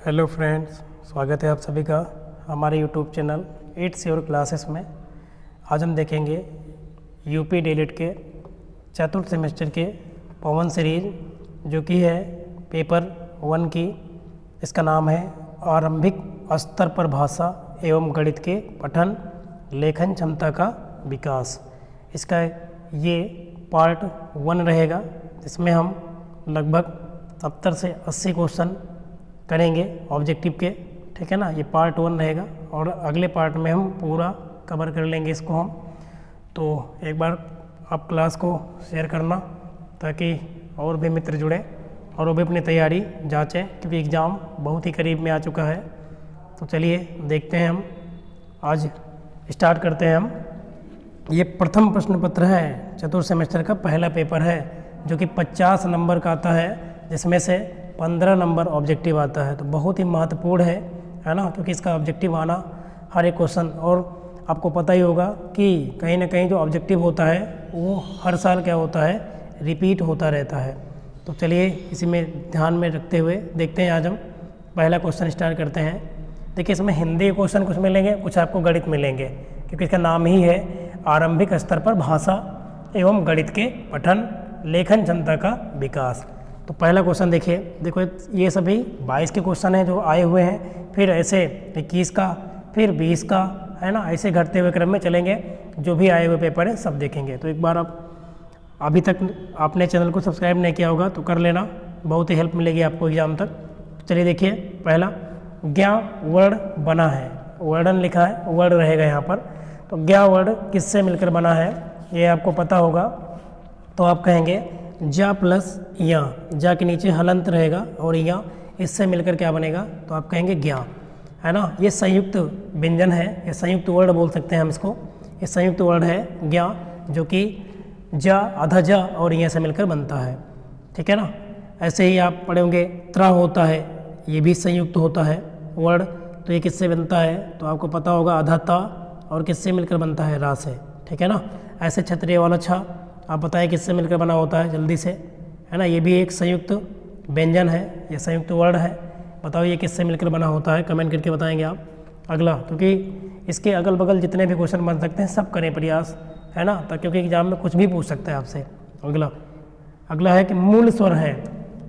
Hello friends, स्वागत है आप सभी का हमारे YouTube channel it's your classes में। आज हम देखेंगे यूपी डीएलएड के चतुर्थ सेमेस्टर के पवन सीरीज जो कि है पेपर 1 की। इसका नाम है आरंभिक स्तर पर भाषा एवं गणित के पठन लेखन क्षमता का विकास। इसका ये पार्ट 1 रहेगा, जिसमें हम लगभग 70 से 80 क्वेश्चन करेंगे ऑब्जेक्टिव के। ठीक है ना, ये पार्ट 1 रहेगा और अगले पार्ट में हम पूरा कवर कर लेंगे इसको हम। तो एक बार आप क्लास को शेयर करना ताकि और भी मित्र जुड़े और वो भी अपनी तैयारी जांचें, क्योंकि एग्ज़ाम बहुत ही करीब में आ चुका है। तो चलिए देखते हैं, हम आज स्टार्ट करते हैं। हम ये प्रथम प्रश्न पत्र है, चतुर्थ सेमेस्टर का पहला पेपर है जो कि 50 नंबर का आता है, जिसमें से 15 नंबर ऑब्जेक्टिव आता है। तो बहुत ही महत्वपूर्ण है ना, क्योंकि इसका ऑब्जेक्टिव आना हर एक क्वेश्चन, और आपको पता ही होगा कि कहीं ना कहीं जो ऑब्जेक्टिव होता है वो हर साल क्या होता है, रिपीट होता रहता है। तो चलिए इसी में ध्यान में रखते हुए देखते हैं। आज हम पहला क्वेश्चन स्टार्ट करते हैं। देखिए, इसमें हिंदी क्वेश्चन कुछ मिलेंगे, कुछ आपको गणित मिलेंगे, क्योंकि इसका नाम ही है आरंभिक स्तर पर भाषा एवं गणित के पठन लेखन क्षमता का विकास। तो पहला क्वेश्चन देखिए, देखो ये सभी 22 के क्वेश्चन हैं जो आए हुए हैं, फिर ऐसे 21 का, फिर 20 का, है ना, ऐसे घटते हुए क्रम में चलेंगे। जो भी आए हुए पेपर हैं सब देखेंगे। तो एक बार आप अभी तक आपने चैनल को सब्सक्राइब नहीं किया होगा तो कर लेना, बहुत ही हेल्प मिलेगी आपको एग्जाम तक। चलिए देखिए, पहला ज्ञा वर्ड बना है, वर्डन लिखा है, वर्ड रहेगा यहाँ पर। तो ज्ञा वर्ड किससे मिलकर बना है ये आपको पता होगा। तो आप कहेंगे जा प्लस या, जा के नीचे हलंत रहेगा और या, इससे मिलकर क्या बनेगा, तो आप कहेंगे ज्ञा, है ना। ये संयुक्त व्यंजन है, ये संयुक्त वर्ड बोल सकते हैं हम इसको। ये संयुक्त वर्ड है ज्ञा, जो कि जा, आधा जा और या से मिलकर बनता है। ठीक है ना। ऐसे ही आप पढ़े होंगे त्रा होता है, ये भी संयुक्त होता है वर्ड। तो ये किससे बनता है, तो आपको पता होगा आधा ता, और किससे मिलकर बनता है, रा से। ठीक है ना। ऐसे क्षत्रिय वाला छा आप बताएं किससे मिलकर बना होता है जल्दी से, है ना। ये भी एक संयुक्त व्यंजन है, ये संयुक्त वर्ड है। बताओ ये किससे मिलकर बना होता है, कमेंट करके बताएंगे आप। अगला, क्योंकि इसके अगल बगल जितने भी क्वेश्चन बन सकते हैं सब करें प्रयास, है ना, ताकि क्योंकि एग्जाम में कुछ भी पूछ सकता है आपसे। अगला है कि मूल स्वर है।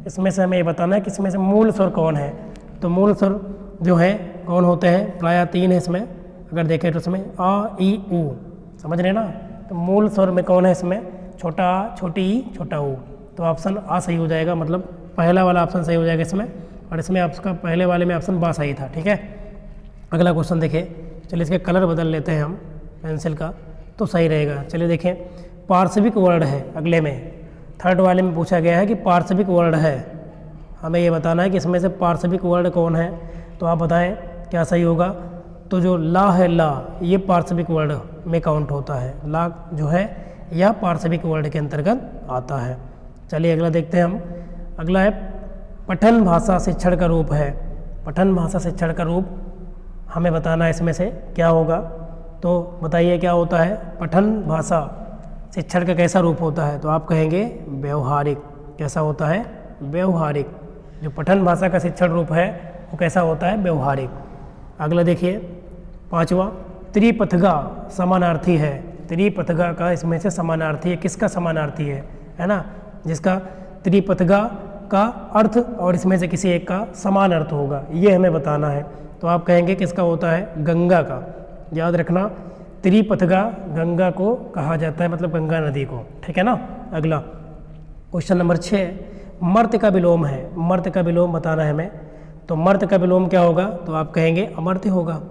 इसमें से हमें ये बताना है कि इसमें से मूल स्वर कौन है। तो मूल स्वर जो है कौन होते हैं, प्रायः 3 है इसमें। अगर देखें तो इसमें आ ई ऊ, समझ रहे ना। तो मूल स्वर में कौन है इसमें, छोटा आ, छोटी ई, छोटा ऊ। तो ऑप्शन आ सही हो जाएगा, मतलब पहला वाला ऑप्शन सही हो जाएगा इसमें, और इसमें आपका पहले वाले में ऑप्शन बा सही था। ठीक है। अगला क्वेश्चन देखिए, चलिए इसके कलर बदल लेते हैं हम पेंसिल का, तो सही रहेगा। चलिए देखें, पार्श्विक वर्ड है अगले में, थर्ड वाले में पूछा गया है कि पार्श्विक वर्ड है। हमें ये बताना है कि इसमें से पार्श्विक वर्ड कौन है। तो आप बताएं क्या सही होगा। तो जो ला है, ला, ये पार्श्विक वर्ड में काउंट होता है। ला जो है यह पार्श्विक वर्ड के अंतर्गत आता है। चलिए अगला देखते हैं हम। अगला है पठन भाषा शिक्षण का रूप है। पठन भाषा शिक्षण का रूप हमें बताना है इसमें से क्या होगा। तो बताइए क्या होता है, पठन भाषा शिक्षण का कैसा रूप होता है। तो आप कहेंगे व्यवहारिक। कैसा होता है, व्यवहारिक। जो पठन भाषा का शिक्षण रूप है वो कैसा होता है, व्यवहारिक। अगला देखिए, 5वां, त्रिपथगा समानार्थी है। त्रिपथगा का इसमें से समानार्थी है, किसका समानार्थी है ना, जिसका त्रिपथगा का अर्थ और इसमें से किसी एक का समान अर्थ होगा, ये हमें बताना है। तो आप कहेंगे किसका होता है, गंगा का। याद रखना, त्रिपथगा गंगा को कहा जाता है, मतलब गंगा नदी को। ठीक है ना। अगला क्वेश्चन नंबर 6, मर्त्य का विलोम है। मर्त्य का विलोम बताना है हमें। तो मर्त्य का विलोम क्या होगा, तो आप कहेंगे अमर्त्य होगा।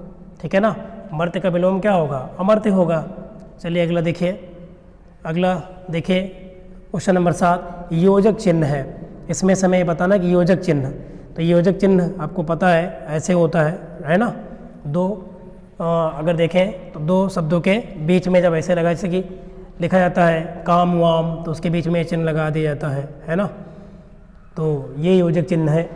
ठीक है ना। मर्त्य का विलोम क्या होगा, अमर्त्य होगा। चलिए अगला देखिए। अगला देखिए क्वेश्चन नंबर 7, योजक चिन्ह है। इसमें से हमें बताना कि योजक चिन्ह, तो योजक चिन्ह आपको पता है ऐसे होता है ना। दो अगर देखें तो दो शब्दों के बीच में जब ऐसे लगा, जैसे कि लिखा जाता है काम वाम, तो उसके बीच में चिन्ह लगा दिया जाता है ना। तो ये योजक चिन्ह है।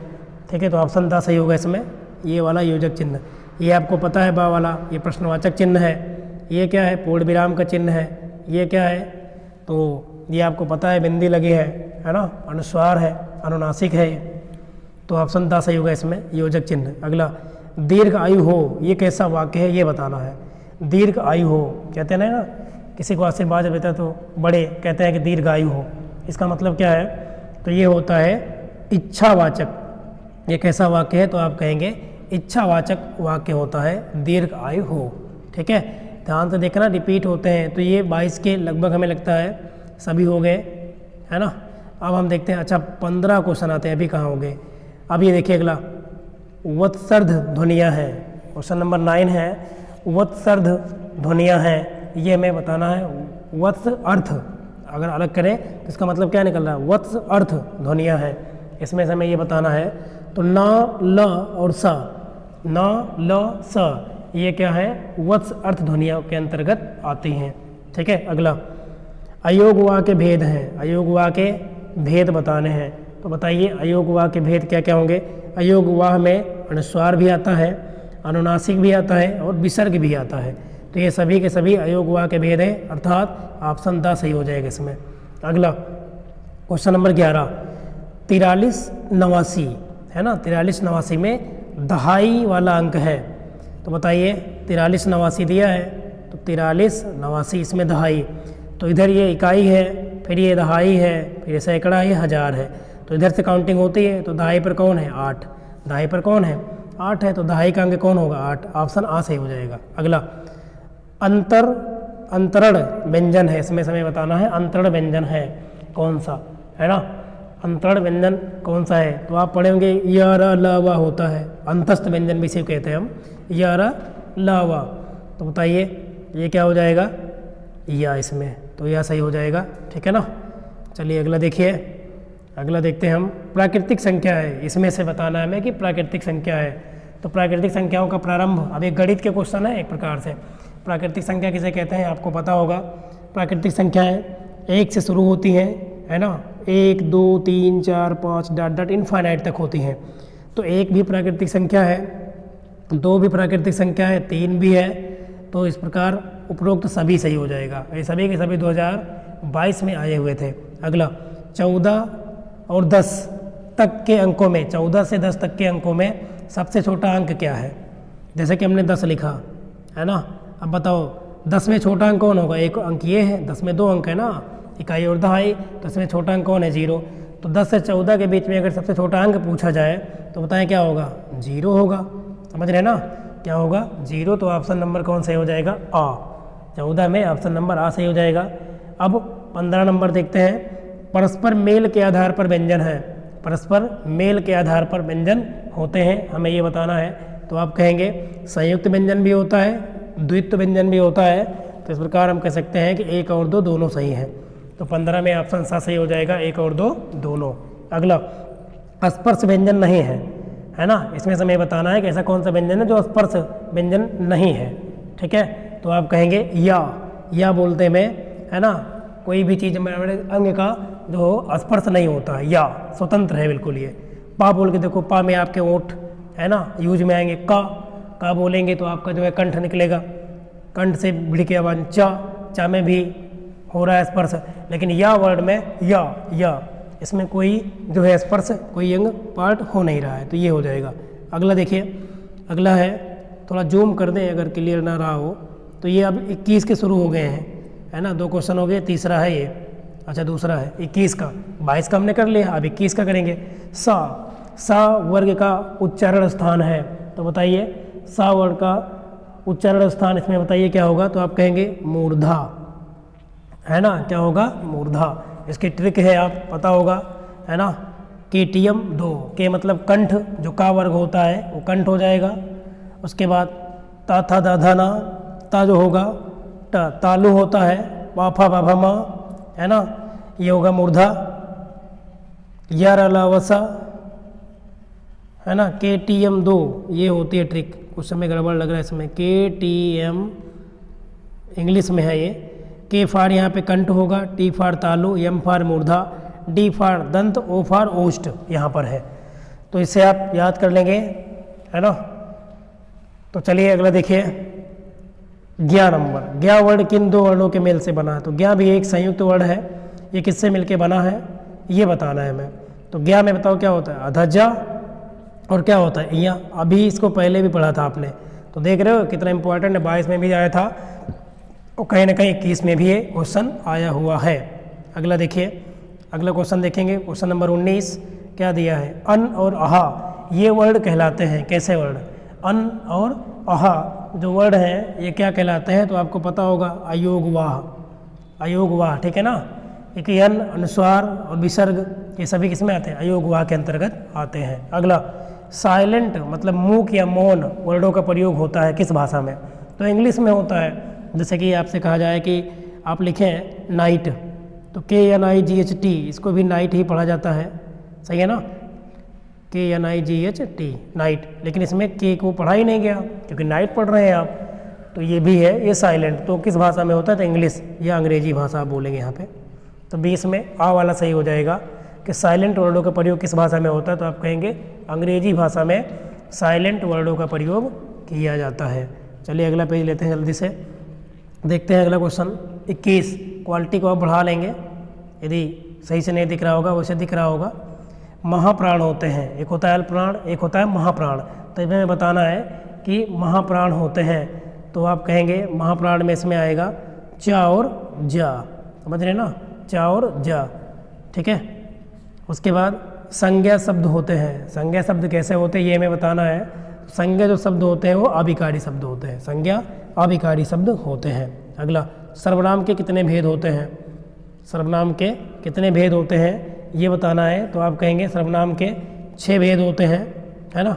ठीक है। तो ऑप्शन दा सही होगा इसमें, ये वाला योजक चिन्ह। ये आपको पता है बा वाला, ये प्रश्नवाचक चिन्ह है। ये क्या है, पूर्ण विराम का चिन्ह है। ये क्या है, तो ये आपको पता है बिंदी लगी है ना, अनुस्वार है, अनुनासिक है। तो ऑप्शन दा सही होगा इसमें, योजक चिन्ह। अगला, दीर्घ आयु हो, ये कैसा वाक्य है ये बताना है। दीर्घ आयु हो कहते हैं ना, किसी को आशीर्वाद देता है तो बड़े कहते हैं कि दीर्घ आयु हो, इसका मतलब क्या है, तो ये होता है इच्छावाचक। ये कैसा वाक्य है, तो आप कहेंगे इच्छावाचक वाक्य होता है, दीर्घ आयु हो। ठीक है, ध्यान से देखना, रिपीट होते हैं। तो ये 22 के लगभग हमें लगता है सभी हो गए, है ना। अब हम देखते हैं, अच्छा 15 क्वेश्चन आते हैं, अभी कहाँ हो गए। अब ये देखिए अगला, वत्सर्ध ध्वनियाँ हैं, क्वेश्चन नंबर 9 है, वत्सर्ध ध्वनियाँ हैं, ये हमें बताना है। वत्स अर्थ अगर अलग करें तो इसका मतलब क्या निकल रहा है, वत्स अर्थ ध्वनियाँ हैं, इसमें से हमें ये बताना है। तो न, ल और स, न, ल, स, ये क्या है, वत्स अर्थ ध्वनियों के अंतर्गत आती हैं। ठीक है, अगला, अयोगवा के भेद हैं, अयोगवा के भेद बताने हैं। तो बताइए अयोगवा के भेद क्या क्या होंगे। अयोगवा में अनुस्वार भी आता है, अनुनासिक भी आता है और विसर्ग भी आता है। तो ये सभी के सभी अयोगवा के भेद हैं, अर्थात ऑप्शन द सही हो जाएगा इसमें। अगला, क्वेश्चन नंबर 11, 43 89 है ना, 43 89 में दहाई वाला अंक है। तो बताइए 43 89 दिया है, तो 43 89 इसमें दहाई, तो इधर ये इकाई है, फिर ये दहाई है, फिर ये सैकड़ा, ये हज़ार है। तो इधर से काउंटिंग होती है, तो दहाई पर कौन है, 8, दहाई पर कौन है, 8 है, तो दहाई का अंक कौन होगा, 8, ऑप्शन आ सही हो जाएगा। अगला, अंतरण व्यंजन है, इसमें समय बताना है, अंतरण व्यंजन है कौन सा, है ना। अंतरण व्यंजन कौन सा है, तो आप पढ़े होंगे य, र, ल, व होता है, अंतस्थ व्यंजन भी इसे कहते हैं हम, य, र, ल, व। तो बताइए ये क्या हो जाएगा, या इसमें, तो यह सही हो जाएगा। ठीक है ना। चलिए अगला देखिए, अगला देखते हैं हम, प्राकृतिक संख्या है, इसमें से बताना है हमें कि प्राकृतिक संख्या है। तो प्राकृतिक संख्याओं का प्रारंभ, अब एक गणित के क्वेश्चन है एक प्रकार से। प्राकृतिक संख्या किसे कहते हैं आपको पता होगा। प्राकृतिक संख्याएं 1 से शुरू होती हैं, है ना, 1 2 3 4 5 डॉट डॉट इनफाइनाइट तक होती हैं। तो 1 भी प्राकृतिक संख्या है, 2 भी प्राकृतिक संख्या है, 3 भी है। तो इस प्रकार उपरोक्त सभी सही हो जाएगा। ये सभी के सभी 2022 में आए हुए थे। अगला, 14 और 10 तक के अंकों में, 14 से 10 तक के अंकों में सबसे छोटा अंक क्या है। जैसे कि हमने 10 लिखा है ना, अब बताओ 10 में छोटा अंक कौन होगा, एक अंक ये है, 10 में 2 अंक है ना, इकाई और दहाई, तो इसमें छोटा अंक कौन है, 0। तो 10 से 14 के बीच में अगर सबसे छोटा अंक पूछा जाए तो बताएं क्या होगा, 0 होगा। समझ रहे ना, क्या होगा, 0। तो ऑप्शन नंबर कौन सही हो जाएगा, आ। 14 में ऑप्शन नंबर आ सही हो जाएगा। अब 15 नंबर देखते हैं, परस्पर मेल के आधार पर व्यंजन है, परस्पर मेल के आधार पर व्यंजन होते हैं, हमें ये बताना है। तो आप कहेंगे संयुक्त व्यंजन भी होता है, द्वित्व व्यंजन भी होता है। तो इस प्रकार हम कह सकते हैं कि 1 और 2 दोनों सही हैं। तो 15 में ऑप्शन सा सही हो जाएगा, 1 और 2 दोनों। अगला, स्पर्श व्यंजन नहीं है ना, इसमें समय बताना है कि ऐसा कौन सा व्यंजन है जो स्पर्श व्यंजन नहीं है। ठीक है, तो आप कहेंगे या बोलते में, है ना, कोई भी चीज़ में अंग का जो स्पर्श नहीं होता है, या स्वतंत्र है बिल्कुल। ये पा बोल के देखो, पा में आपके ओठ है ना यूज में आएंगे। का बोलेंगे तो आपका जो है कंठ निकलेगा, कंठ से भिड़ के आवाज चा में भी हो रहा है स्पर्श। लेकिन या वर्ड में या इसमें कोई जो है स्पर्श, कोई अंग पार्ट हो नहीं रहा है, तो ये हो जाएगा। अगला देखिए, अगला है, थोड़ा जूम कर दें अगर क्लियर ना रहा हो तो। ये अब 21 के शुरू हो गए हैं, है ना, 2 क्वेश्चन हो गए, तीसरा है ये, अच्छा दूसरा है 21 का। 22 का हमने कर लिया, अब 21 का करेंगे। सा वर्ग का उच्चारण स्थान है, तो बताइए सा वर्ग का उच्चारण स्थान इसमें बताइए क्या होगा। तो आप कहेंगे मूर्धा, है ना, क्या होगा, मूर्धा। इसकी ट्रिक है, आप पता होगा, है ना, KTM 2 के मतलब कंठ, जो का वर्ग होता है वो कंठ हो जाएगा। उसके बाद ता था दा धा ना, ता जो होगा तालु होता है, वाफा वाभा मा, है ना, ये होगा मूर्धा। या ला वसा, है ना, KTM 2 ये होती है ट्रिक। कुछ समय गड़बड़ लग रहा है इसमें, KTM इंग्लिश में है ये। के फार यहाँ पे कंठ होगा, टी फार तालु, एम फार मूर्धा, डी फार दंत, ओ फार ओष्ठ यहाँ पर है। तो इसे आप याद कर लेंगे, है ना। तो चलिए अगला देखिए, ज्ञा नंबर। ज्ञा वर्ड किन 2 वर्णों के मेल से बना है। तो ज्ञा भी एक संयुक्त वर्ड है, ये किससे मिलके बना है ये बताना है हमें। तो ज्ञा में बताओ क्या होता है, अधज्जा और क्या होता है यहाँ, अभी इसको पहले भी पढ़ा था आपने, तो देख रहे हो कितना इंपॉर्टेंट है। 22 में भी आया था और कहीं ना कहीं 21 में भी ये क्वेश्चन आया हुआ है। अगला देखिए, अगला क्वेश्चन देखेंगे, क्वेश्चन नंबर 19 क्या दिया है, अन और अहा ये वर्ड कहलाते हैं, कैसे वर्ड, अन और अहा जो वर्ड हैं ये क्या कहलाते हैं, तो आपको पता होगा अयोगवाह, अयोगवाह, ठीक है ना, एक यन, अनुस्वार और विसर्ग ये सभी किसमें आते हैं, अयोगवाह के अंतर्गत आते हैं। अगला साइलेंट मतलब मूक या मौन वर्डों का प्रयोग होता है किस भाषा में, तो इंग्लिश में होता है। जैसे कि आपसे कहा जाए कि आप लिखें नाइट, तो KNIGHT इसको भी नाइट ही पढ़ा जाता है, सही है ना, KNIGHT नाइट, लेकिन इसमें के को पढ़ा ही नहीं गया क्योंकि नाइट पढ़ रहे हैं आप, तो ये भी है ये साइलेंट, तो किस भाषा में होता है, तो इंग्लिश या अंग्रेजी भाषा आप बोलेंगे यहाँ पे, तो 20 में आ वाला सही हो जाएगा कि साइलेंट वर्डों का प्रयोग किस भाषा में होता है, तो आप कहेंगे अंग्रेजी भाषा में साइलेंट वर्डों का प्रयोग किया जाता है। चलिए अगला पेज लेते हैं जल्दी से, देखते हैं अगला क्वेश्चन 21, क्वालिटी को आप बढ़ा लेंगे यदि सही से नहीं दिख रहा होगा, वैसे दिख रहा होगा। महाप्राण होते हैं, एक होता है अल्पप्राण, एक होता है महाप्राण, तो इसमें हमें बताना है कि महाप्राण होते हैं, तो आप कहेंगे महाप्राण में इसमें आएगा चा और जा, समझ रहे ना, चा और जा, ठीक है। उसके बाद संज्ञा शब्द होते हैं, संज्ञा शब्द कैसे होते हैं ये हमें बताना है। संज्ञा जो शब्द होते हैं वो अभिकारी शब्द होते हैं, संज्ञा अभिकारी शब्द होते हैं। अगला सर्वनाम के कितने भेद होते हैं, सर्वनाम के कितने भेद होते हैं ये बताना है, तो आप कहेंगे सर्वनाम के 6 भेद होते हैं, है ना,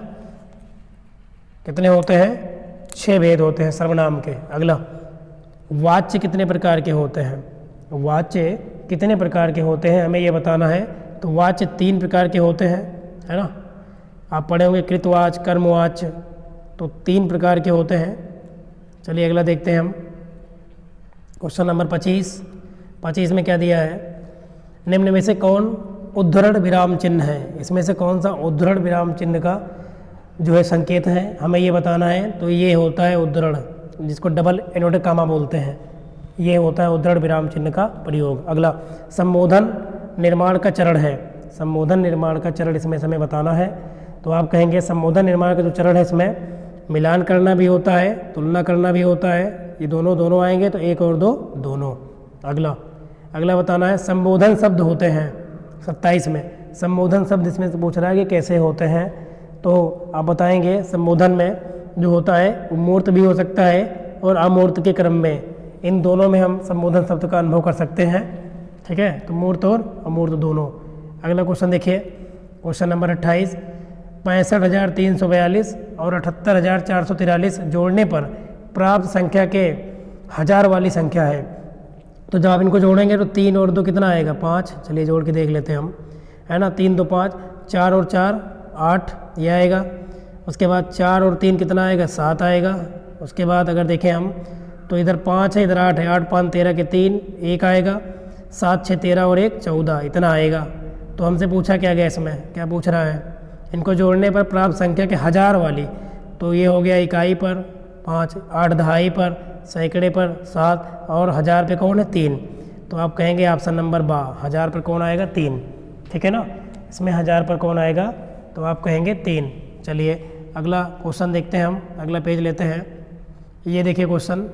कितने होते हैं, 6 भेद होते हैं सर्वनाम के। अगला वाच्य कितने प्रकार के होते हैं, वाच्य कितने प्रकार के होते हैं हमें ये बताना है, तो वाच्य 3 प्रकार के होते हैं, है ना, आप पढ़े होंगे कृतवाच्य, कर्मवाच्य, तो 3 प्रकार के होते हैं। चलिए अगला देखते हैं हम, क्वेश्चन नंबर 25 में क्या दिया है, निम्न में से कौन उद्धरण विराम चिन्ह है, इसमें से कौन सा उद्धरण विराम चिन्ह का जो है संकेत है हमें ये बताना है, तो ये होता है उद्धरण, जिसको डबल इन्वर्टेड कामा बोलते हैं, ये होता है उद्धरण विराम चिन्ह का प्रयोग। अगला संबोधन निर्माण का चरण है, संबोधन निर्माण का चरण इसमें हमें बताना है, तो आप कहेंगे संबोधन निर्माण का जो चरण है इसमें मिलान करना भी होता है, तुलना करना भी होता है, ये दोनों आएंगे तो 1 और 2 दोनों। अगला बताना है संबोधन शब्द होते हैं 27 में, संबोधन शब्द इसमें से पूछ रहा है कि कैसे होते हैं, तो आप बताएंगे संबोधन में जो होता है वो मूर्त भी हो सकता है और अमूर्त के क्रम में, इन दोनों में हम संबोधन शब्द का अनुभव कर सकते हैं, ठीक है, तो मूर्त और अमूर्त दोनों। अगला क्वेश्चन देखिए, क्वेश्चन नंबर 28, 65,342 और 78,443 जोड़ने पर प्राप्त संख्या के 1000 वाली संख्या है, तो जब आप इनको जोड़ेंगे तो 3 और 2 कितना आएगा, 5, चलिए जोड़ के देख लेते हैं हम, है ना, 3 2 5, 4 और 4 8 ये आएगा, उसके बाद 4 और 3 कितना आएगा, 7 आएगा। उसके बाद अगर देखें हम तो इधर 5 है, इधर 8 है, 8 5 13 के 3 1 आएगा, 7 6 13 और 1 14 इतना आएगा। तो हमसे पूछा क्या गया, इसमें क्या पूछ रहा है, इनको जोड़ने पर प्राप्त संख्या के 1000 वाली, तो ये हो गया इकाई पर 5, 8 दहाई पर, सैकड़े पर 7 और 1000 पे कौन है 3, तो आप कहेंगे ऑप्शन नंबर बा, 1000 पर कौन आएगा 3, ठीक है ना, इसमें 1000 पर कौन आएगा, तो आप कहेंगे 3। चलिए अगला क्वेश्चन देखते हैं हम, अगला पेज लेते हैं, ये देखिए क्वेश्चन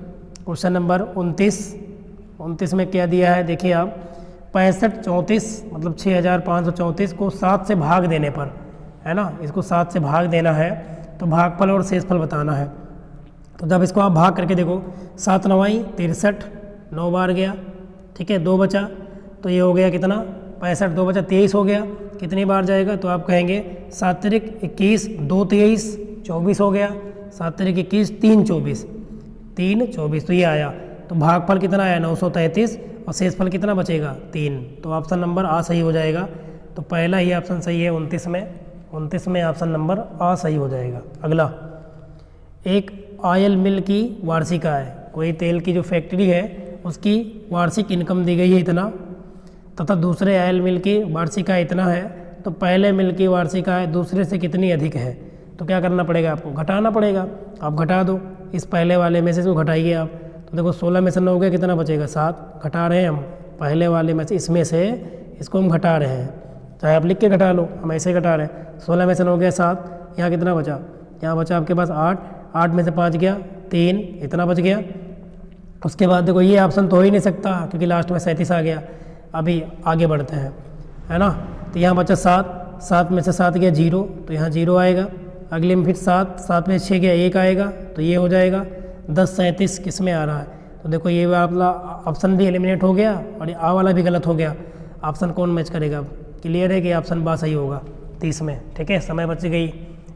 नंबर 29 में क्या दिया है, देखिए आप 65 34 मतलब 6534 को 7 से भाग देने पर, है ना, इसको 7 से भाग देना है, तो भागफल और शेषफल बताना है। तो जब इसको आप भाग करके देखो, 7 9 63, 9 बार गया, ठीक है, 2 बचा, तो ये हो गया कितना 65, 2 बचा 23 हो गया, कितनी बार जाएगा, तो आप कहेंगे 7 तिरिक 21, 2 23 24 हो गया, 7 तिरिक 21 3 24 3 24, तो ये आया, तो भागफल कितना आया 933 और शेषफल कितना बचेगा 3, तो ऑप्शन नंबर आ सही हो जाएगा। तो पहला ही ऑप्शन सही है 29 में ऑप्शन नंबर आ सही हो जाएगा। अगला, एक ऑयल मिल की वार्षिक आय, कोई तेल की जो फैक्ट्री है उसकी वार्षिक इनकम दी गई है इतना, तथा दूसरे ऑयल मिल की वार्षिक आय इतना है, तो पहले मिल की वार्षिक आय दूसरे से कितनी अधिक है, तो क्या करना पड़ेगा आपको, घटाना पड़ेगा। आप घटा दो, इस पहले वाले में से इसको घटाइए आप, तो देखो 16 में से 9 गया, कितना बचेगा 7, घटा रहे हैं हम पहले वाले में से, इसमें से इसको हम घटा रहे हैं, चाहे आप लिख के घटा लो, हम ऐसे ही घटा रहे हैं, 16 में से 9 गया 7 यहाँ कितना बचा, यहाँ बचा आपके पास 8, 8 में से 5 गया 3, इतना बच गया। उसके बाद देखो ये ऑप्शन तो हो ही नहीं सकता क्योंकि लास्ट में 37 आ गया। अभी आगे बढ़ते हैं, है ना। तो यहाँ बचा 7, 7 में से 7 गया 0, तो यहाँ 0 आएगा। अगले में फिर 7, 7 में 6 गया 1 आएगा, तो ये हो जाएगा 10, 37 किस में आ रहा है। तो देखो ये वाला ऑप्शन भी एलिमिनेट हो गया और ये आ वाला भी गलत हो गया। ऑप्शन कौन मैच करेगा, क्लियर है कि ऑप्शन बा सही होगा 30 में। ठीक है, समय बच गई,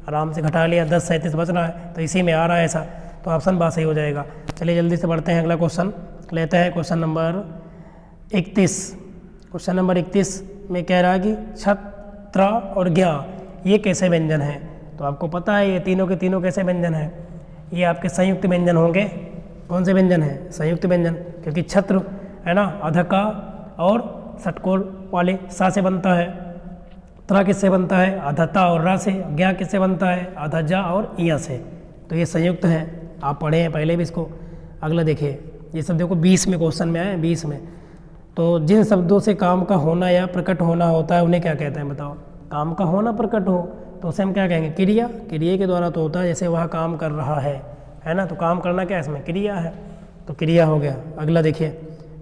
आराम से घटा लिया, 10, 37 बच रहा है तो इसी में आ रहा है ऐसा, तो ऑप्शन बा सही हो जाएगा। चलिए जल्दी से बढ़ते हैं, अगला क्वेश्चन लेते हैं। Question number 31। क्वेश्चन नंबर 31 में कह रहा है कि छत्र और ज्ञा ये कैसे व्यंजन है। तो आपको पता है ये तीनों के तीनों कैसे व्यंजन है, ये आपके संयुक्त व्यंजन होंगे। कौन से व्यंजन है, संयुक्त व्यंजन, क्योंकि छत्र है ना अधका और षटकोर वाले सा से बनता है, त्र किससे बनता है अधता और रा से, ज्ञा किससे बनता है अधजा और इया से, तो ये संयुक्त है। आप पढ़े हैं पहले भी इसको। अगला देखिए, ये सब देखो 20 में क्वेश्चन में आए, 20 में। तो जिन शब्दों से काम का होना या प्रकट होना होता है उन्हें क्या कहते हैं बताओ। काम का होना प्रकट हो तो उसे हम क्या कहेंगे, क्रिया। क्रिया के द्वारा तो होता है, जैसे वह काम कर रहा है ना, तो काम करना क्या है इसमें, क्रिया है, तो क्रिया हो गया। अगला देखिए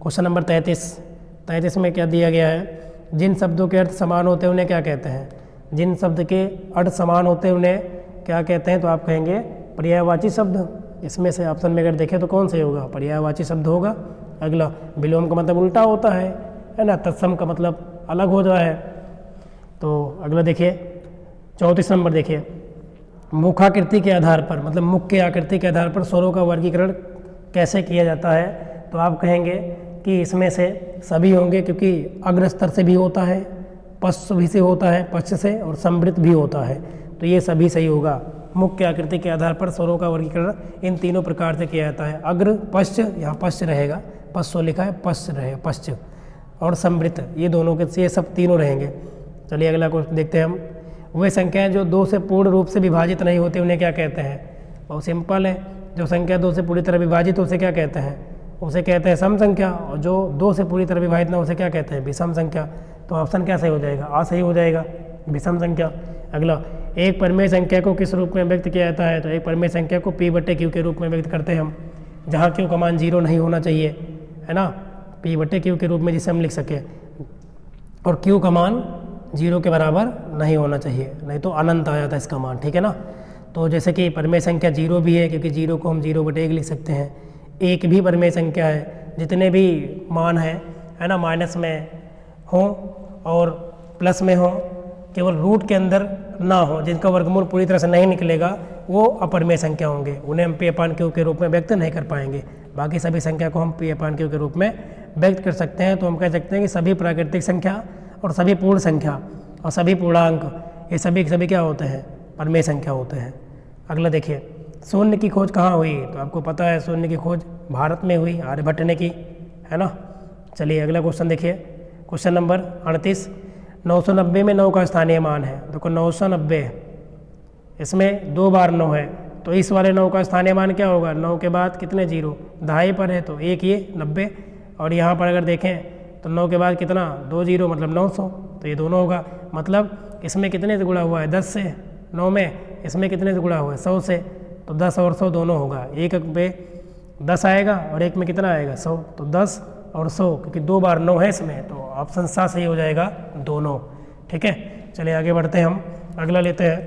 क्वेश्चन नंबर 33 में क्या दिया गया है, जिन शब्दों के अर्थ समान होते हैं उन्हें क्या कहते हैं। जिन शब्द के अर्थ समान होते हैं उन्हें क्या कहते हैं, तो आप कहेंगे पर्यायवाची शब्द। इसमें से ऑप्शन में अगर देखें तो कौन से होगा, पर्यायवाची शब्द होगा। अगला विलोम का मतलब उल्टा होता है ना, तत्सम का मतलब अलग हो जाए। तो अगला देखिए 34 नंबर देखिए, मुखाकृति के आधार पर, मतलब मुख के आकृति के आधार पर स्वरों का वर्गीकरण कैसे किया जाता है। तो आप कहेंगे कि इसमें से सभी होंगे, क्योंकि अग्र स्तर से भी होता है, पश्च भी से होता है, पश्च से, और समृद्ध भी होता है, तो ये सभी सही होगा। मुख के आकृति के आधार पर स्वरों का वर्गीकरण इन तीनों प्रकार से किया जाता है। अग्र, पश्च, यहाँ पश्च रहेगा, पश्चो लिखा है, पश्च रहे पश्च, और समृद्ध, ये दोनों के, ये सब तीनों रहेंगे। चलिए अगला क्वेश्चन देखते हैं हम। वे संख्याएं जो 2 से पूर्ण रूप से विभाजित नहीं होती उन्हें क्या कहते हैं। बहुत सिंपल है, जो संख्या 2 से पूरी तरह विभाजित उसे क्या कहते हैं, उसे कहते हैं सम संख्या, और जो 2 से पूरी तरह विभाजित ना उसे क्या कहते हैं, विषम संख्या। तो ऑप्शन क्या सही हो जाएगा, आ सही हो जाएगा, विषम संख्या। अगला, एक परिमेय संख्या को किस रूप में व्यक्त किया जाता है। तो एक परिमेय संख्या को P/Q के रूप में व्यक्त करते हैं हम, जहाँ Q का मान 0 नहीं होना चाहिए, है ना, P/Q के रूप में जिसे हम लिख सकें, और Q का मान 0 के बराबर नहीं होना चाहिए, नहीं तो अनंत आ जाता है इसका मान। ठीक है ना। तो जैसे कि परिमेय संख्या 0 भी है, क्योंकि 0 को हम 0/1 लिख सकते हैं। 1 भी परिमेय संख्या है, जितने भी मान है ना, माइनस में हो और प्लस में हो, केवल रूट के अंदर ना हो, जिनका वर्गमूल पूरी तरह से नहीं निकलेगा, वो अपरिमेय संख्या होंगे, उन्हें हम P/Q के रूप में व्यक्त नहीं कर पाएंगे। बाकी सभी संख्या को हम P/Q के रूप में व्यक्त कर सकते हैं। तो हम कह सकते हैं कि सभी प्राकृतिक संख्या और सभी पूर्ण संख्या और सभी पूर्णांक, ये सभी क्या होते हैं, परिमेय संख्या होते हैं। अगला देखिए, शून्य की खोज कहाँ हुई। तो आपको पता है शून्य की खोज भारत में हुई, आर्यभट्ट ने की, है ना। चलिए अगला क्वेश्चन देखिए, क्वेश्चन नंबर 38। 990 में 9 का स्थानीय मान है। देखो 990, इसमें 2 बार 9 है, तो इस वाले 9 का स्थानीय मान क्या होगा, 9 के बाद कितने 0, दहाई पर है, तो एक ये 90, और यहाँ पर अगर देखें तो 9 के बाद कितना 2 0, मतलब 900, तो ये दोनों होगा। मतलब इसमें कितने से गुणा हुआ है, 10 से, 9 में इसमें कितने से गुणा हुआ है, 100 से, तो 10 और 100 दोनों होगा। एक पे 10 आएगा और एक में कितना आएगा 100, तो 10 और 100, क्योंकि 2 बार 9 है इसमें, तो ऑप्शन सा सही हो जाएगा दोनों। ठीक है, चलिए आगे बढ़ते हैं हम, अगला लेते हैं।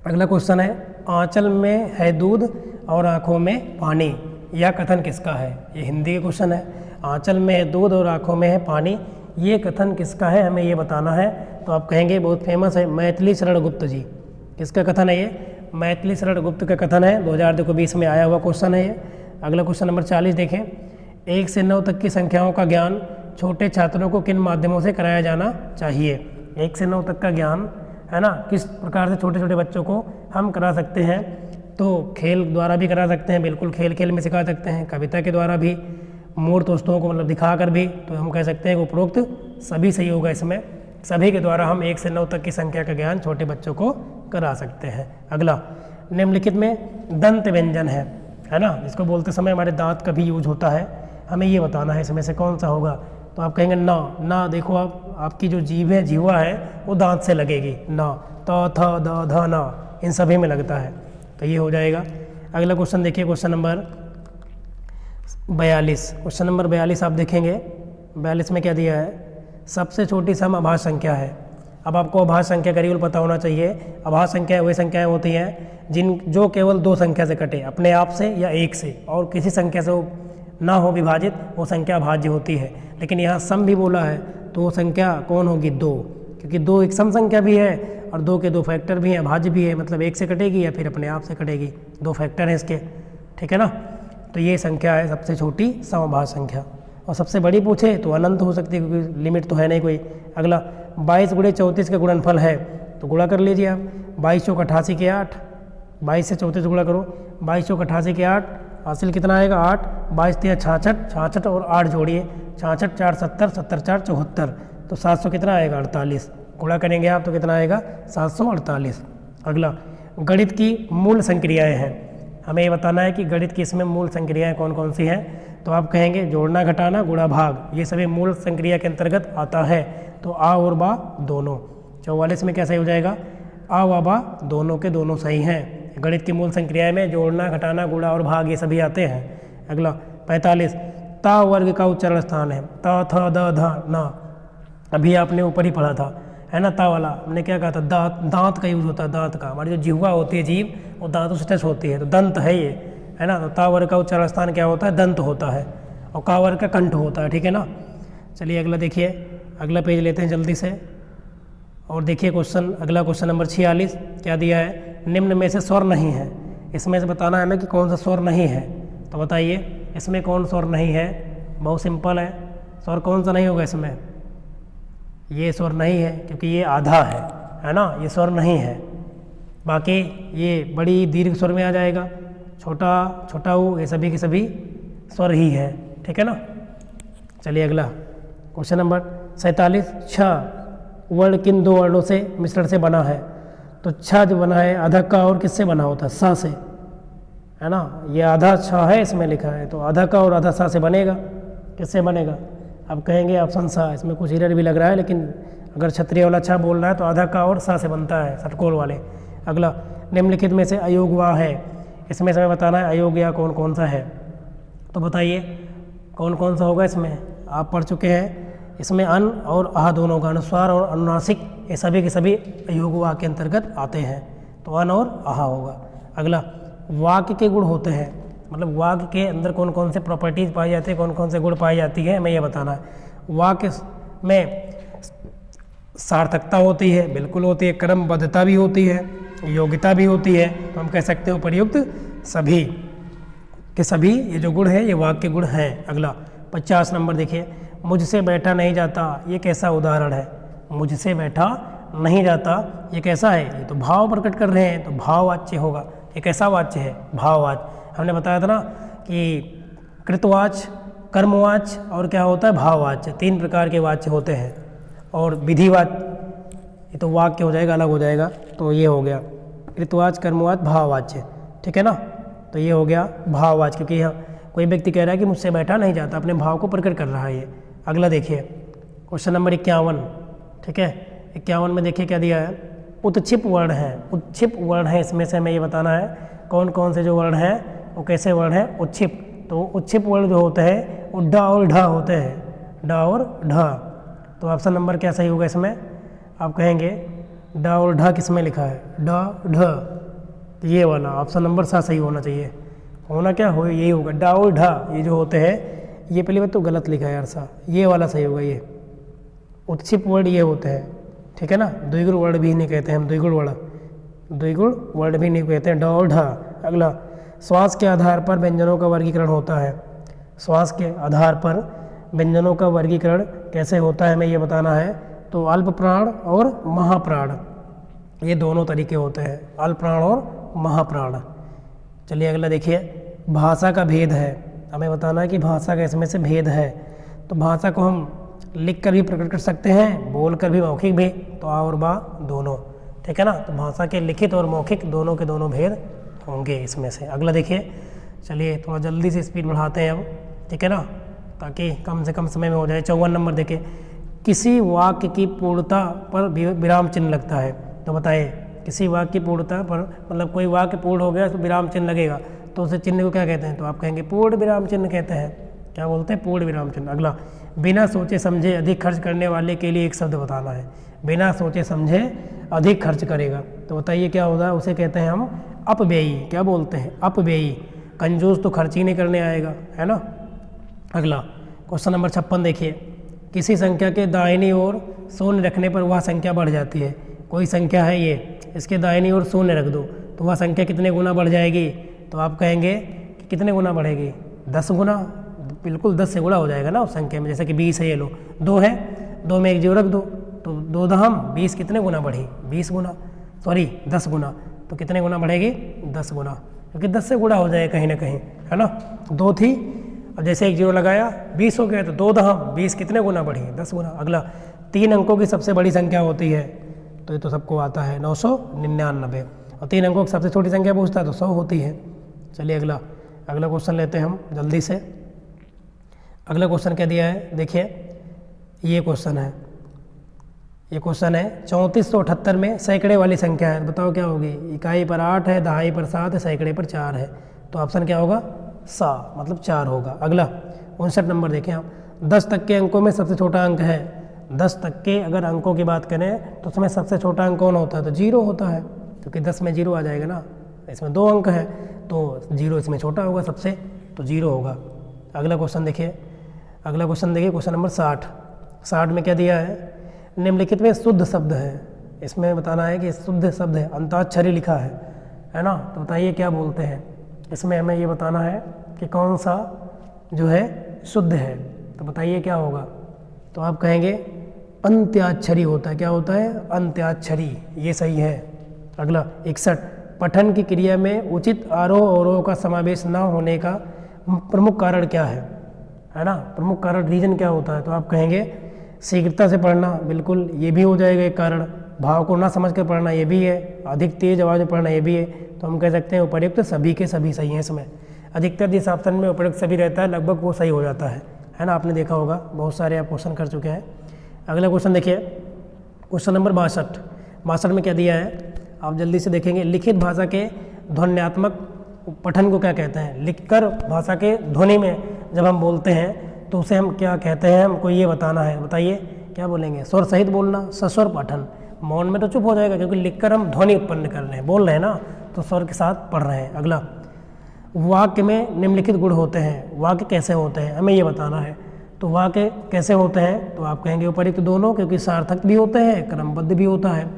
अगला क्वेश्चन है, आंचल में है दूध और आँखों में पानी, यह कथन किसका है। ये हिंदी का क्वेश्चन है। आंचल में है दूध और आँखों में है पानी, ये कथन किसका है, हमें ये बताना है। तो आप कहेंगे बहुत फेमस है, मैथिली शरण गुप्त जी। किसका कथन है ये, मैथिली शरण गुप्त का कथन है, 2020 में आया हुआ क्वेश्चन है ये। अगला क्वेश्चन नंबर 40 देखें, 1 से 9 तक की संख्याओं का ज्ञान छोटे छात्रों को किन माध्यमों से कराया जाना चाहिए। 1 से 9 तक का ज्ञान, है ना, किस प्रकार से छोटे छोटे बच्चों को हम करा सकते हैं। तो खेल द्वारा भी करा सकते हैं, बिल्कुल खेल खेल में सिखा सकते हैं, कविता के द्वारा भी, मूर्त वस्तुओं को मतलब दिखा कर भी। तो हम कह सकते हैं कि उपरोक्त सभी सही होगा इसमें, सभी के द्वारा हम 1 से 9 तक की संख्या का ज्ञान छोटे बच्चों को करा सकते हैं। अगला, निम्नलिखित में दंत व्यंजन है ना, जिसको बोलते समय हमारे दांत का भी यूज होता है, हमें ये बताना है इसमें से कौन सा होगा। तो आप कहेंगे ना, देखो आप, आपकी जो जीभ है, जीवा है, वो दांत से लगेगी, ना, त थ द ध ना, इन सभी में लगता है। तो ये हो जाएगा। अगला क्वेश्चन देखिए, क्वेश्चन नंबर 42। क्वेश्चन नंबर 42 आप देखेंगे, 42 में क्या दिया है, सबसे छोटी सम अभाज्य संख्या है। अब आपको अभाज्य संख्या का रूल पता होना चाहिए। अभाज्य संख्या वही संख्याएं होती हैं जो केवल दो संख्या से कटे, अपने आप से या एक से, और किसी संख्या से वो ना हो विभाजित, वो संख्या अभाज्य होती है। लेकिन यहाँ सम भी बोला है तो वो संख्या कौन होगी, 2, क्योंकि 2 एक सम संख्या भी है और 2 के 2 फैक्टर भी हैं, अभाज्य भी है, मतलब एक से कटेगी या फिर अपने आप से कटेगी, 2 फैक्टर हैं इसके, ठीक है ना। तो ये संख्या है सबसे छोटी समअभाज्य संख्या। और सबसे बड़ी पूछे तो अनंत हो सकती है, क्योंकि लिमिट तो है नहीं कोई। अगला 22 गुणे 34 का गुणनफल है, तो गुणा कर लीजिए आप। 22 चौक 88 के 8, 22 से 34 गुणा करो, 22 चौक 88 के 8, हासिल कितना आएगा 8, 22 3 66, 66 और 8 जोड़िए, 66 4 70, 70 4 74, तो 700 कितना आएगा 48। गुणा करेंगे आप तो कितना आएगा 748। अगला गणित की मूल संक्रियाएँ हैं, हमें ये बताना है कि गणित की इसमें मूल संक्रियाएँ कौन कौन सी हैं। तो आप कहेंगे जोड़ना घटाना गुणा भाग, ये सभी मूल संक्रिया के अंतर्गत आता है। तो आ और बा दोनों। 44 में क्या सही हो जाएगा, आ व बा दोनों के दोनों सही हैं। गणित की मूल संक्रियाएँ में जोड़ना घटाना गुणा और भाग ये सभी आते हैं। अगला 45, ता वर्ग का उच्चारण स्थान है, ता थ द ध न, अभी आपने ऊपर ही पढ़ा था, है ना। ता वाला हमने क्या कहा था, दांत, दांत का यूज होता है, दांत का, हमारी जो जिह्वा होती है, जीभ, वो दांतों से टच होती है, तो दंत है ये, है ना। तो ता वर्ग का उच्चारण स्थान क्या होता है, दंत होता है, और का वर्ग का कंठ होता है, ठीक है ना। चलिए अगला देखिए, अगला पेज लेते हैं जल्दी से, और देखिए क्वेश्चन, अगला क्वेश्चन नंबर 46 क्या दिया है, निम्न में से स्वर नहीं है। इसमें से बताना है हमें कि कौन सा स्वर नहीं है। तो बताइए इसमें कौन स्वर नहीं है, बहुत सिंपल है। स्वर कौन सा नहीं होगा इसमें, ये स्वर नहीं है क्योंकि ये आधा है ना, ये स्वर नहीं है। बाकी ये बड़ी दीर्घ स्वर में आ जाएगा, छोटा छोटा ऊ, ये सभी के सभी स्वर ही है, ठीक है ना। चलिए अगला क्वेश्चन नंबर 47, छ वर्ण किन दो वर्णों से मिश्रण से बना है। तो छ जो बना है आधा का और किससे बना होता है, सा से, है ना। ये आधा छ है इसमें लिखा है, तो आधा का और आधा सा से बनेगा, किससे बनेगा। अब कहेंगे ऑप्शन सा, इसमें कुछ एरर भी लग रहा है, लेकिन अगर क्षत्रिय वाला छ बोल रहा है तो आधा का और सा से बनता है, षटकोण वाले। अगला निम्नलिखित में से अयोगवा है, इसमें से हमें बताना है अयोग्य कौन कौन सा है। तो बताइए कौन कौन सा होगा इसमें, आप पढ़ चुके हैं। इसमें अन और आह दोनों का, अनुस्वार और अनुनासिक, ये सभी के सभी अयोगवा के अंतर्गत आते हैं, तो अन और आह होगा। अगला वाक्य के गुण होते हैं, मतलब वाक्य के अंदर कौन कौन से प्रॉपर्टीज पाई जाती है, कौन कौन से गुण पाई जाती है, हमें यह बताना है। वाक्य में सार्थकता होती है, बिल्कुल होती है, क्रमबद्धता भी होती है, योग्यता भी होती है, तो हम कह सकते हैं उपयुक्त सभी के सभी ये जो गुण है ये वाक्य गुण हैं। अगला 50 नंबर देखिए, मुझसे बैठा नहीं जाता, ये कैसा उदाहरण है। मुझसे बैठा नहीं जाता, ये कैसा है, ये तो भाव प्रकट कर रहे हैं, तो भाववाच्य होगा। ये कैसा वाच्य है, भाववाच्य। हमने बताया था ना कि कृतवाच्य, कर्मवाच्य और क्या होता है, भाववाच्य, 3 प्रकार के वाच्य होते हैं। और विधिवाच्य, ये तो वाक्य हो जाएगा, अलग हो जाएगा, तो ये हो गया कृतवाच्य, कर्मवाच्य, भाववाच्य, ठीक है ना। तो ये हो गया भाववाच्य, क्योंकि यहाँ कोई व्यक्ति कह रहा है कि मुझसे बैठा नहीं जाता, अपने भाव को प्रकट कर रहा है ये। अगला देखिए क्वेश्चन नंबर 51, ठीक है। 51 में देखिए क्या दिया है, उत्क्षिप वर्ण है। उत्क्षिप वर्ण है, इसमें से हमें ये बताना है कौन कौन से जो वर्ण हैं वो कैसे वर्ण हैं, उत्क्षिप। तो उत्क्षिप वर्ण जो होते हैं वो ड और ढ होते हैं, ड और ढ। तो ऑप्शन नंबर क्या सही होगा इसमें, आप कहेंगे ड और ढ किस में लिखा है, ड ढ, तो ये वाला ऑप्शन नंबर सा सही होना चाहिए। होना क्या हो, यही होगा ड और ढ, ये जो होते हैं, ये पहली बात तो गलत लिखा है यार सा, ये वाला सही होगा। ये उत्क्षिप वर्ड ये होते हैं, ठीक है ना। द्विगुण वर्ड भी नहीं कहते हैं हम, द्विगुण वर्ड भी नहीं कहते हैं, ड और ढ। अगला श्वास के आधार पर व्यंजनों का वर्गीकरण होता है। श्वास के आधार पर व्यंजनों का वर्गीकरण कैसे होता है हमें ये बताना है। तो अल्प प्राण और महाप्राण, ये दोनों तरीके होते हैं, अल्प प्राण और महाप्राण। चलिए अगला देखिए, भाषा का भेद है, हमें बताना है कि भाषा का इसमें से भेद है। तो भाषा को हम लिख कर भी प्रकट कर सकते हैं, बोल कर भी, मौखिक भी, तो आ और बा दोनों, ठीक है ना। तो भाषा के लिखित और मौखिक दोनों के दोनों भेद होंगे इसमें से। अगला देखिए, चलिए थोड़ा जल्दी से स्पीड बढ़ाते हैं अब, ठीक है ना, ताकि कम से कम समय में हो जाए। 54 नंबर देखिए, किसी वाक्य की पूर्णता पर विराम चिन्ह लगता है। तो बताइए किसी वाक्य की पूर्णता पर, मतलब कोई वाक्य पूर्ण हो गया तो विराम चिन्ह लगेगा, तो उसे चिन्ह को क्या कहते हैं? तो आप कहेंगे पूर्ण विराम चिन्ह कहते हैं। क्या बोलते हैं? पूर्ण विराम चिन्ह। अगला, बिना सोचे समझे अधिक खर्च करने वाले के लिए एक शब्द बताना है। बिना सोचे समझे अधिक खर्च करेगा तो बताइए क्या होता है? उसे कहते हैं हम अपव्ययी। क्या बोलते हैं? अपव्ययी। कंजूस तो खर्च ही नहीं करने आएगा, है ना। अगला क्वेश्चन नंबर 56 देखिए, किसी संख्या के दाहिनी ओर शून्य रखने पर वह संख्या बढ़ जाती है। कोई संख्या है ये, इसके दाहिनी ओर शून्य रख दो तो वह संख्या कितने गुना बढ़ जाएगी? तो आप कहेंगे कि कितने गुना बढ़ेगी? 10 गुना। बिल्कुल 10 से गुणा हो जाएगा ना उस संख्या में। जैसे कि 20 है, ये लो 2 है, 2 में एक जीरो रख दो तो 2 दहम 20 कितने गुना बढ़ी? 20 गुना, सॉरी 10 गुना। तो कितने गुना बढ़ेगी? 10 गुना, क्योंकि 10 से गुणा हो जाएगा कहीं ना कहीं, है ना। 2 थी, अब जैसे एक जीरो लगाया 20 हो गया तो 2 दहम 20 कितने गुना बढ़ी? 10 गुना। अगला, 3 अंकों की सबसे बड़ी संख्या होती है, तो ये तो सबको आता है 999, और 3 अंकों की सबसे छोटी संख्या पूछता है तो 100 होती है। चलिए अगला क्वेश्चन लेते हैं हम जल्दी से। अगला क्वेश्चन क्या दिया है? देखिए ये क्वेश्चन है 3478 में सैकड़े वाली संख्या है, बताओ क्या होगी? इकाई पर 8 है, दहाई पर 7 है, सैकड़े पर 4 है, तो ऑप्शन क्या होगा? सा, मतलब 4 होगा। अगला 59 नंबर देखें आप, 10 तक के अंकों में सबसे छोटा अंक है। 10 तक के अगर अंकों की बात करें तो उसमें सबसे छोटा अंक कौन होता है? तो 0 होता है, क्योंकि 10 में 0 आ जाएगा ना। इसमें 2 अंक है तो 0 इसमें छोटा होगा सबसे, तो 0 होगा। अगला क्वेश्चन देखिए, क्वेश्चन नंबर 60 में क्या दिया है? निम्नलिखित में शुद्ध शब्द है, इसमें बताना है कि शुद्ध शब्द है, अंताक्षरी लिखा है ना। तो बताइए क्या बोलते हैं? इसमें हमें ये बताना है कि कौन सा जो है शुद्ध है, तो बताइए क्या होगा? तो आप कहेंगे अंत्याक्षरी होता है। क्या होता है? अंत्याक्षरी, ये सही है। अगला 61, पठन की क्रिया में उचित आरोह अवरोह का समावेश न होने का प्रमुख कारण क्या है ना। प्रमुख कारण, रीजन क्या होता है? तो आप कहेंगे शीघ्रता से पढ़ना, बिल्कुल ये भी हो जाएगा एक कारण। भाव को ना समझ कर पढ़ना, ये भी है। अधिक तेज आवाज़ में पढ़ना, ये भी है। तो हम कह सकते हैं उपर्युक्त सभी के सभी सही हैं इसमें। अधिकतर जिस ऑप्शन में उपर्युक्त सभी रहता है लगभग वो सही हो जाता है ना। आपने देखा होगा, बहुत सारे आप क्वेश्चन कर चुके हैं। अगला क्वेश्चन देखिए, क्वेश्चन नंबर 62 में क्या दिया है? आप जल्दी से देखेंगे। लिखित भाषा के ध्वन्यात्मक पठन को क्या कहते हैं? लिखकर भाषा के ध्वनि में जब हम बोलते हैं तो उसे हम क्या कहते हैं? हमको ये बताना है, बताइए क्या बोलेंगे? स्वर सहित बोलना, सस्वर पठन। मौन में तो चुप हो जाएगा, क्योंकि लिखकर हम ध्वनि उत्पन्न कर रहे हैं, बोल रहे हैं ना, तो स्वर के साथ पढ़ रहे हैं। अगला, वाक्य में निम्नलिखित गुण होते हैं, वाक्य कैसे होते हैं हमें ये बताना है। तो वाक्य कैसे होते हैं? तो आप कहेंगे उपर्युक्त दोनों, क्योंकि सार्थक भी होते हैं, क्रमबद्ध भी होता है,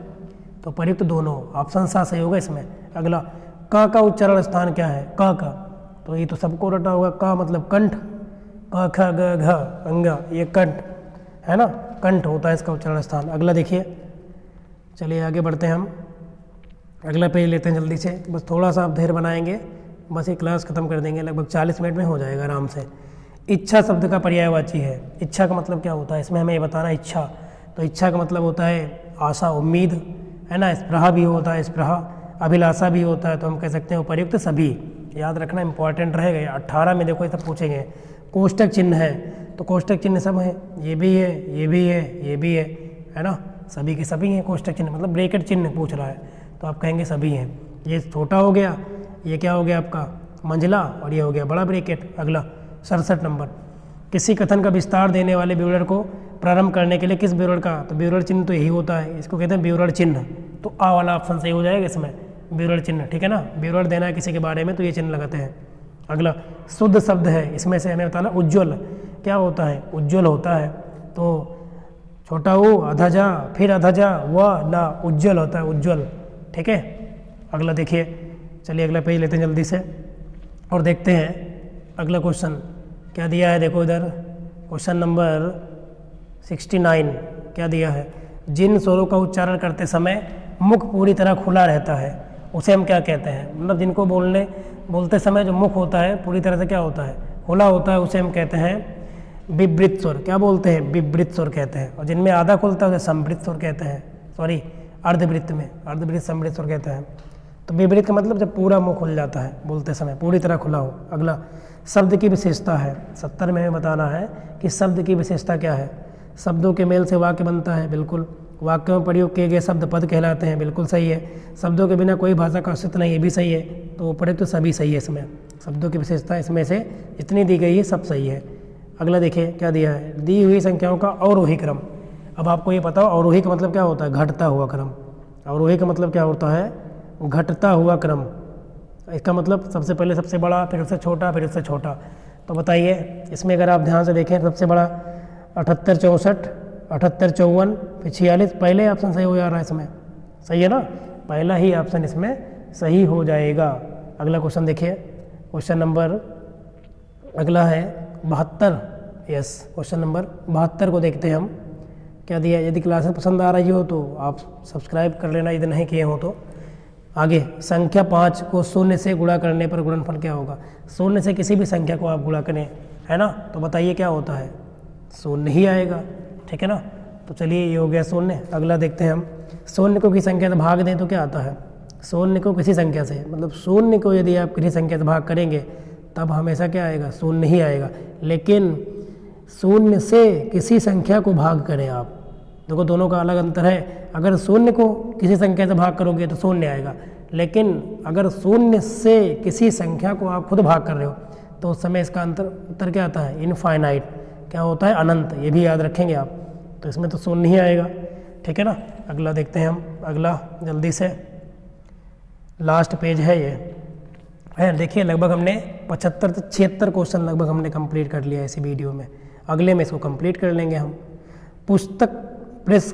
तो उपर्युक्त दोनों, ऑप्शन सा सही होगा इसमें। अगला, क का उच्चारण स्थान क्या है? क का, तो ये तो सबको रटा होगा। क मतलब कंठ, क ख ग घ अंगा, ये कंठ है ना, कंठ होता है इसका उच्चारण स्थान। अगला देखिए, चलिए आगे बढ़ते हैं हम। अगला पेज लेते हैं जल्दी से, बस थोड़ा सा आप धैर्य बनाएंगे, बस ये क्लास खत्म कर देंगे, लगभग 40 मिनट में हो जाएगा आराम से। इच्छा शब्द का पर्यायवाची है। इच्छा का मतलब क्या होता है? इसमें हमें ये बताना है। इच्छा, तो इच्छा का मतलब होता है आशा, उम्मीद, है ना। स्पृहा भी होता है, स्पृहा, अभिलाषा भी होता है, तो हम कह सकते हैं उपर्युक्त सभी। याद रखना इंपॉर्टेंट रहेगा। 18 में देखो ये सब पूछेंगे। कोष्टक चिन्ह है, तो कोष्टक चिन्ह सब है, ये भी है, ये भी है, ये भी है ना। सभी के सभी हैं कोष्टक चिन्ह, मतलब ब्रैकेट चिन्ह पूछ रहा है, तो आप कहेंगे सभी हैं। ये छोटा हो गया, ये क्या हो गया आपका मंझला, और ये हो गया बड़ा ब्रैकेट। अगला 67 नंबर, किसी कथन का विस्तार देने वाले विवरण को प्रारंभ करने के लिए किस विवरण का? तो विवरण चिन्ह तो यही होता है, इसको कहते हैं विवरण चिन्ह। तो आ वाला ऑप्शन सही हो जाएगा इसमें, विवरण चिन्ह, ठीक है ना। विवरण देना है किसी के बारे में तो ये चिन्ह लगाते हैं। अगला शुद्ध शब्द है, इसमें से हमें बताना उज्ज्वल क्या होता है? उज्ज्वल होता है, तो छोटा ऊ अधजा, फिर अधजा व ला, उज्ज्वल होता है, उज्ज्वल, ठीक है। अगला देखिए, चलिए अगला पेज लेते हैं जल्दी से और देखते हैं अगला क्वेश्चन क्या दिया है। देखो इधर क्वेश्चन नंबर 69 क्या दिया है? जिन स्वरों का उच्चारण करते समय मुख पूरी तरह खुला रहता है उसे हम क्या कहते हैं? मतलब जिनको बोलते समय जो मुख होता है पूरी तरह से क्या होता है? खुला होता है, उसे हम कहते हैं विवृत स्वर। क्या बोलते हैं? विवृत स्वर कहते हैं। और जिनमें आधा खुलता है उसे संवृत स्वर कहते हैं, सॉरी अर्धवृत्त में, अर्धवृत्त संवृत स्वर कहते हैं। तो विवृत का मतलब जब पूरा मुंह खुल जाता है बोलते समय, पूरी तरह खुला हो। अगला शब्द की विशेषता है, 70 में हमें बताना है कि शब्द की विशेषता क्या है। शब्दों के मेल से वाक्य बनता है, बिल्कुल। वाक्यों में प्रयोग किए गए शब्द पद कहलाते हैं, बिल्कुल सही है। शब्दों के बिना कोई भाषा का अस्तित्व नहीं, ये भी सही है। तो उपरोक्त तो सभी सही है इसमें। शब्दों की विशेषता इसमें से जितनी दी गई है सब सही है। अगला देखिए क्या दिया है, दी हुई संख्याओं का अवरोही क्रम। अब आपको ये पता हो अवरोही का मतलब क्या होता है, घटता हुआ क्रम। अवरोही का मतलब क्या होता है, घटता हुआ क्रम। इसका मतलब सबसे पहले सबसे बड़ा, फिर उससे छोटा, फिर उससे छोटा। तो बताइए इसमें अगर आप ध्यान से देखें, सबसे बड़ा 78 64, 78 54, फिर 46, पहले ऑप्शन सही हो जा रहा है इसमें, सही है ना, पहला ही ऑप्शन इसमें सही हो जाएगा। अगला क्वेश्चन देखिए, क्वेश्चन नंबर अगला है 72। यस, क्वेश्चन नंबर 72 को देखते हैं हम, क्या दिया है। यदि क्लासेस पसंद आ रही हो तो आप सब्सक्राइब कर लेना, यदि नहीं किए हो तो। आगे, संख्या 5 को 0 से गुणा करने पर गुणनफल क्या होगा। 0 से किसी भी संख्या को आप गुणा करें, है ना, तो बताइए क्या होता है, 0 ही आएगा, ठीक है ना। तो चलिए ये हो गया 0। अगला देखते हैं हम, 0 को किसी संख्या से भाग दें तो क्या आता है। 0 को किसी संख्या से, मतलब 0 को यदि आप किसी संख्या से भाग करेंगे तब हमेशा क्या आएगा, 0 ही आएगा। लेकिन 0 से किसी संख्या को भाग करें आप, देखो दोनों का अलग अंतर है। अगर 0 को किसी संख्या से भाग करोगे तो 0 आएगा, लेकिन अगर 0 से किसी संख्या को आप खुद भाग कर रहे हो तो उस समय इसका उत्तर क्या आता है, इनफाइनाइट, क्या होता है, अनंत। ये भी याद रखेंगे आप। तो इसमें तो 0 ही आएगा, ठीक है ना। अगला देखते हैं हम, अगला जल्दी से, लास्ट पेज है ये है। देखिए लगभग हमने 75 से 76 क्वेश्चन लगभग हमने कंप्लीट कर लिया है इसी वीडियो में। अगले में इसको कंप्लीट कर लेंगे हम। पुस्तक प्रेस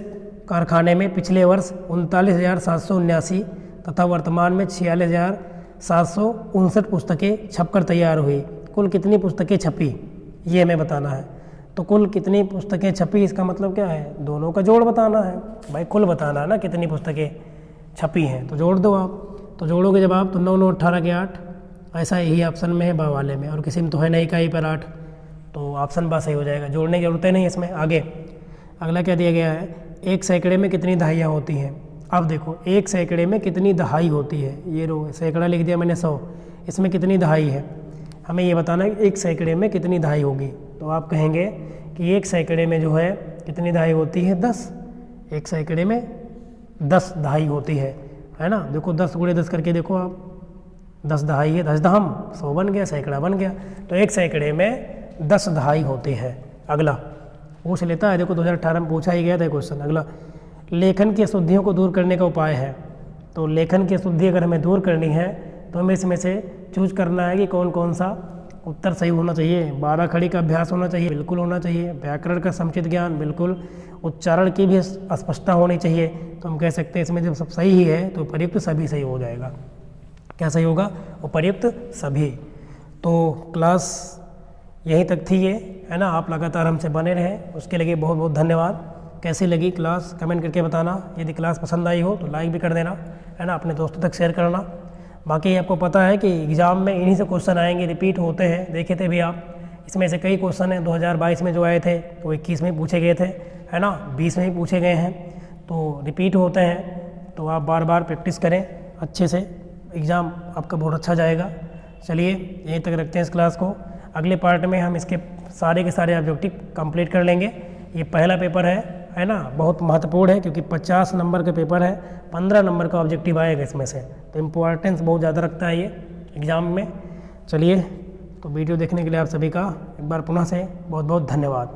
कारखाने में पिछले वर्ष 39,779 तथा वर्तमान में 46,759 पुस्तकें छपकर तैयार हुई। कुल कितनी पुस्तकें छपी, ये हमें बताना है। तो कुल कितनी पुस्तकें छपी, इसका मतलब क्या है, दोनों का जोड़ बताना है भाई। कुल बताना है ना कितनी पुस्तकें छपी हैं, तो जोड़ दो आप। तो जोड़ोगे जब आप तो 9 9 18 के 8, ऐसा यही ऑप्शन में है, बा वाले में, और किसी में तो है नहीं इकाई पर 8, तो ऑप्शन बा सही हो जाएगा। जोड़ने की जरूरत नहीं इसमें। आगे अगला क्या दिया गया है, 1 सैकड़े में कितनी दहाइयाँ होती हैं। अब देखो 1 सैकड़े में कितनी दहाई होती है, ये रो सैकड़ा लिख दिया मैंने 100, इसमें कितनी दहाई है, हमें ये बताना है कि 1 सैकड़े में कितनी दहाई होगी। तो आप कहेंगे कि 1 सैकड़े में जो है कितनी दहाई होती है, 10। 1 सैकड़े में 10 दहाई होती है ना। देखो 10 × 10 करके देखो आप, 10 दहाई है, 10 दहम, 100 बन गया, सैकड़ा बन गया। तो 1 सैकड़े में 10 दहाई होती है। अगला पूछ लेता है, देखो 2018 में पूछा ही गया था क्वेश्चन। अगला, लेखन की अशुद्धियों को दूर करने का उपाय है। तो लेखन की अशुद्धि अगर हमें दूर करनी है तो हमें इसमें से चूज करना है कि कौन कौन सा उत्तर सही होना चाहिए। 12 खड़ी का अभ्यास होना चाहिए, बिल्कुल होना चाहिए। व्याकरण का समुचित ज्ञान, बिल्कुल। उच्चारण की भी स्पष्टता होनी चाहिए। तो हम कह सकते हैं इसमें जब सब सही ही है तो उपर्युक्त सभी सही हो जाएगा। क्या सही होगा, उपर्युक्त सभी। तो क्लास यहीं तक थी ये, है ना। आप लगातार हमसे बने रहें, उसके लिए बहुत बहुत धन्यवाद। कैसी लगी क्लास कमेंट करके बताना। यदि क्लास पसंद आई हो तो लाइक भी कर देना, है ना, अपने दोस्तों तक शेयर करना। बाकी आपको पता है कि एग्ज़ाम में इन्हीं से क्वेश्चन आएंगे, रिपीट होते हैं, देखे थे भी आप। इसमें से कई क्वेश्चन हैं 2022 में जो आए थे वो 21 में पूछे गए थे, है ना, 20 में भी पूछे गए हैं, तो रिपीट होते हैं। तो आप बार बार प्रैक्टिस करें अच्छे से, एग्ज़ाम आपका बहुत अच्छा जाएगा। चलिए यहीं तक रखते हैं इस क्लास को। अगले पार्ट में हम इसके सारे के सारे ऑब्जेक्टिव कंप्लीट कर लेंगे। ये पहला पेपर है ना, बहुत महत्वपूर्ण है क्योंकि 50 नंबर का पेपर है, 15 नंबर का ऑब्जेक्टिव आएगा इसमें से, तो इम्पोर्टेंस बहुत ज़्यादा रखता है ये एग्ज़ाम में। चलिए, तो वीडियो देखने के लिए आप सभी का एक बार पुनः से बहुत बहुत धन्यवाद।